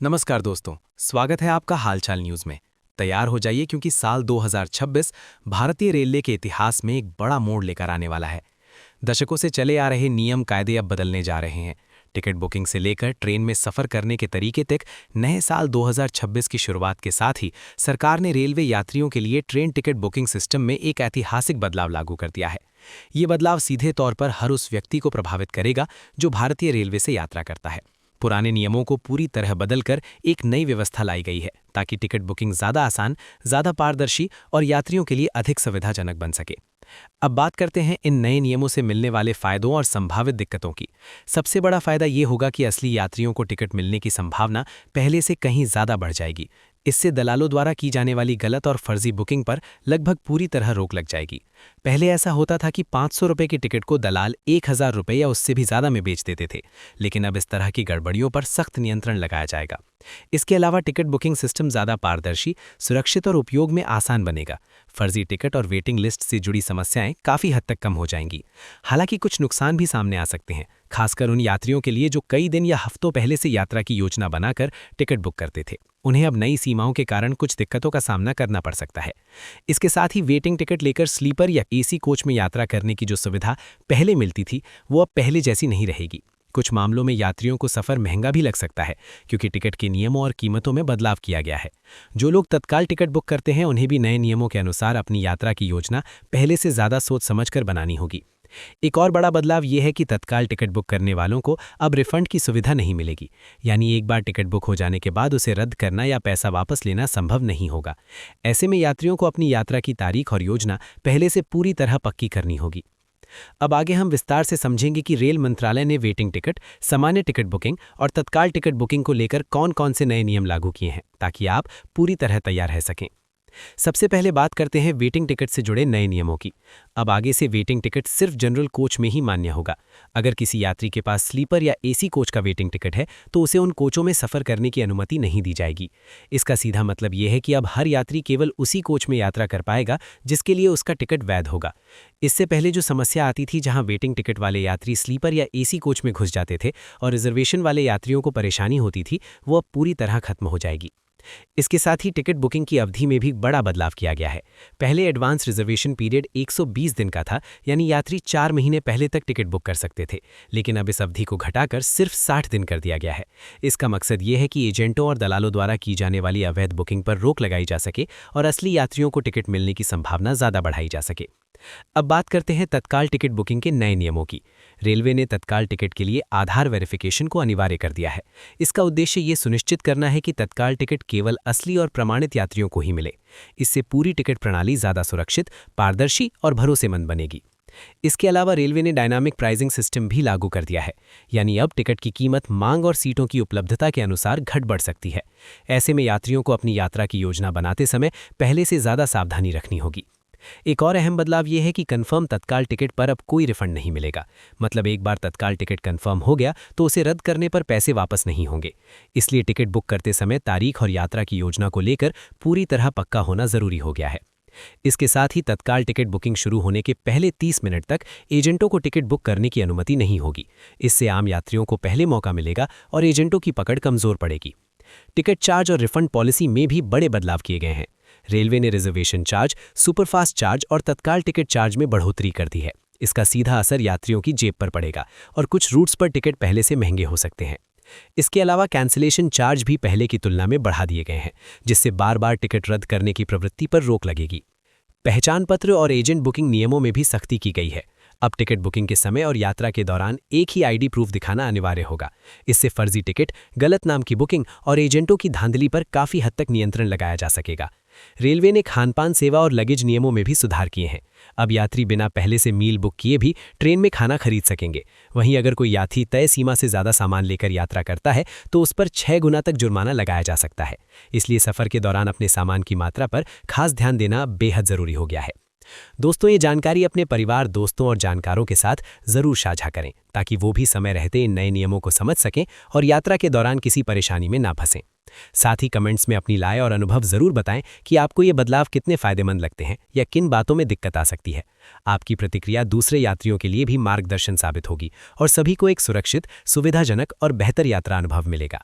नमस्कार दोस्तों, स्वागत है आपका हालचाल न्यूज़ में। तैयार हो जाइए क्योंकि साल 2026 भारतीय रेलवे के इतिहास में एक बड़ा मोड़ लेकर आने वाला है। दशकों से चले आ रहे नियम कायदे अब बदलने जा रहे हैं। टिकट बुकिंग से लेकर ट्रेन में सफ़र करने के तरीके तक नए साल 2026 की शुरुआत के साथ ही सरकार ने रेलवे यात्रियों के लिए ट्रेन टिकट बुकिंग सिस्टम में एक ऐतिहासिक बदलाव लागू कर दिया है। ये बदलाव सीधे तौर पर हर उस व्यक्ति को प्रभावित करेगा जो भारतीय रेलवे से यात्रा करता है। पुराने नियमों को पूरी तरह बदलकर एक नई व्यवस्था लाई गई है ताकि टिकट बुकिंग ज़्यादा आसान, ज़्यादा पारदर्शी और यात्रियों के लिए अधिक सुविधाजनक बन सके। अब बात करते हैं इन नए नियमों से मिलने वाले फायदों और संभावित दिक्कतों की। सबसे बड़ा फायदा ये होगा कि असली यात्रियों को टिकट मिलने की संभावना पहले से कहीं ज़्यादा बढ़ जाएगी। इससे दलालों द्वारा की जाने वाली गलत और फर्जी बुकिंग पर लगभग पूरी तरह रोक लग जाएगी। पहले ऐसा होता था कि 500 रुपये की टिकट को दलाल 1000 रुपये या उससे भी ज़्यादा में बेच देते थे, लेकिन अब इस तरह की गड़बड़ियों पर सख्त नियंत्रण लगाया जाएगा। इसके अलावा टिकट बुकिंग सिस्टम ज़्यादा पारदर्शी, सुरक्षित और उपयोग में आसान बनेगा। फर्जी टिकट और वेटिंग लिस्ट से जुड़ी समस्याएं काफ़ी हद तक कम हो जाएंगी। हालांकि कुछ नुकसान भी सामने आ सकते हैं, खासकर उन यात्रियों के लिए जो कई दिन या हफ्तों पहले से यात्रा की योजना बनाकर टिकट बुक करते थे। उन्हें अब नई सीमाओं के कारण कुछ दिक्कतों का सामना करना पड़ सकता है। इसके साथ ही वेटिंग टिकट लेकर स्लीपर या एसी कोच में यात्रा करने की जो सुविधा पहले मिलती थी, वो अब पहले जैसी नहीं रहेगी। कुछ मामलों में यात्रियों को सफ़र महंगा भी लग सकता है, क्योंकि टिकट के नियमों और कीमतों में बदलाव किया गया है। जो लोग तत्काल टिकट बुक करते हैं, उन्हें भी नए नियमों के अनुसार अपनी यात्रा की योजना पहले से ज़्यादा सोच समझकर बनानी होगी। एक और बड़ा बदलाव ये है कि तत्काल टिकट बुक करने वालों को अब रिफंड की सुविधा नहीं मिलेगी, यानी एक बार टिकट बुक हो जाने के बाद उसे रद्द करना या पैसा वापस लेना संभव नहीं होगा। ऐसे में यात्रियों को अपनी यात्रा की तारीख और योजना पहले से पूरी तरह पक्की करनी होगी। अब आगे हम विस्तार से समझेंगे कि रेल मंत्रालय ने वेटिंग टिकट, सामान्य टिकट बुकिंग और तत्काल टिकट बुकिंग को लेकर कौन-कौन से नए नियम लागू किए हैं, ताकि आप पूरी तरह तैयार रह सकें। सबसे पहले बात करते हैं वेटिंग टिकट से जुड़े नए नियमों की। अब आगे से वेटिंग टिकट सिर्फ जनरल कोच में ही मान्य होगा। अगर किसी यात्री के पास स्लीपर या एसी कोच का वेटिंग टिकट है, तो उसे उन कोचों में सफ़र करने की अनुमति नहीं दी जाएगी। इसका सीधा मतलब यह है कि अब हर यात्री केवल उसी कोच में यात्रा कर पाएगा जिसके लिए उसका टिकट वैध होगा। इससे पहले जो समस्या आती थी, जहां वेटिंग टिकट वाले यात्री स्लीपर या एसी कोच में घुस जाते थे और रिजर्वेशन वाले यात्रियों को परेशानी होती थी, वो अब पूरी तरह खत्म हो जाएगी। इसके साथ ही टिकट बुकिंग की अवधि में भी बड़ा बदलाव किया गया है। पहले एडवांस रिजर्वेशन पीरियड 120 दिन का था, यानी यात्री 4 महीने पहले तक टिकट बुक कर सकते थे, लेकिन अब इस अवधि को घटाकर सिर्फ 60 दिन कर दिया गया है। इसका मकसद ये है कि एजेंटों और दलालों द्वारा की जाने वाली अवैध बुकिंग पर रोक लगाई जा सके और असली यात्रियों को टिकट मिलने की संभावना ज़्यादा बढ़ाई जा सके। अब बात करते हैं तत्काल टिकट बुकिंग के नए नियमों की। रेलवे ने तत्काल टिकट के लिए आधार वेरिफिकेशन को अनिवार्य कर दिया है। इसका उद्देश्य ये सुनिश्चित करना है कि तत्काल टिकट केवल असली और प्रमाणित यात्रियों को ही मिले। इससे पूरी टिकट प्रणाली ज़्यादा सुरक्षित, पारदर्शी और भरोसेमंद बनेगी। इसके अलावा रेलवे ने डायनामिक प्राइसिंग सिस्टम भी लागू कर दिया है, यानी अब टिकट की कीमत मांग और सीटों की उपलब्धता के अनुसार घट बढ़ सकती है। ऐसे में यात्रियों को अपनी यात्रा की योजना बनाते समय पहले से ज़्यादा सावधानी रखनी होगी। एक और अहम बदलाव यह है कि कंफर्म तत्काल टिकट पर अब कोई रिफंड नहीं मिलेगा। मतलब एक बार तत्काल टिकट कंफर्म हो गया तो उसे रद्द करने पर पैसे वापस नहीं होंगे। इसलिए टिकट बुक करते समय तारीख और यात्रा की योजना को लेकर पूरी तरह पक्का होना जरूरी हो गया है। इसके साथ ही तत्काल टिकट बुकिंग शुरू होने के पहले 30 मिनट तक एजेंटों को टिकट बुक करने की अनुमति नहीं होगी। इससे आम यात्रियों को पहले मौका मिलेगा और एजेंटों की पकड़ कमजोर पड़ेगी। टिकट चार्ज और रिफंड पॉलिसी में भी बड़े बदलाव किए गए हैं। रेलवे ने रिजर्वेशन चार्ज, सुपरफास्ट चार्ज और तत्काल टिकट चार्ज में बढ़ोतरी कर दी है। इसका सीधा असर यात्रियों की जेब पर पड़ेगा और कुछ रूट्स पर टिकट पहले से महंगे हो सकते हैं। इसके अलावा कैंसिलेशन चार्ज भी पहले की तुलना में बढ़ा दिए गए हैं, जिससे बार बार टिकट रद्द करने की प्रवृत्ति पर रोक लगेगी। पहचान पत्र और एजेंट बुकिंग नियमों में भी सख्ती की गई है। अब टिकट बुकिंग के समय और यात्रा के दौरान एक ही आईडी प्रूफ दिखाना अनिवार्य होगा। इससे फर्जी टिकट, गलत नाम की बुकिंग और एजेंटों की धांधली पर काफ़ी हद तक नियंत्रण लगाया जा सकेगा। रेलवे ने खानपान सेवा और लगेज नियमों में भी सुधार किए हैं। अब यात्री बिना पहले से मील बुक किए भी ट्रेन में खाना खरीद सकेंगे। वहीं अगर कोई यात्री तय सीमा से ज़्यादा सामान लेकर यात्रा करता है तो उस पर 6 गुना तक जुर्माना लगाया जा सकता है। इसलिए सफ़र के दौरान अपने सामान की मात्रा पर खास ध्यान देना बेहद ज़रूरी हो गया है। दोस्तों, ये जानकारी अपने परिवार, दोस्तों और जानकारों के साथ ज़रूर साझा करें, ताकि वो भी समय रहते इन नए नियमों को समझ सकें और यात्रा के दौरान किसी परेशानी में ना फंसें। साथ ही कमेंट्स में अपनी राय और अनुभव ज़रूर बताएं कि आपको ये बदलाव कितने फ़ायदेमंद लगते हैं या किन बातों में दिक्कत आ सकती है। आपकी प्रतिक्रिया दूसरे यात्रियों के लिए भी मार्गदर्शन साबित होगी और सभी को एक सुरक्षित, सुविधाजनक और बेहतर यात्रा अनुभव मिलेगा।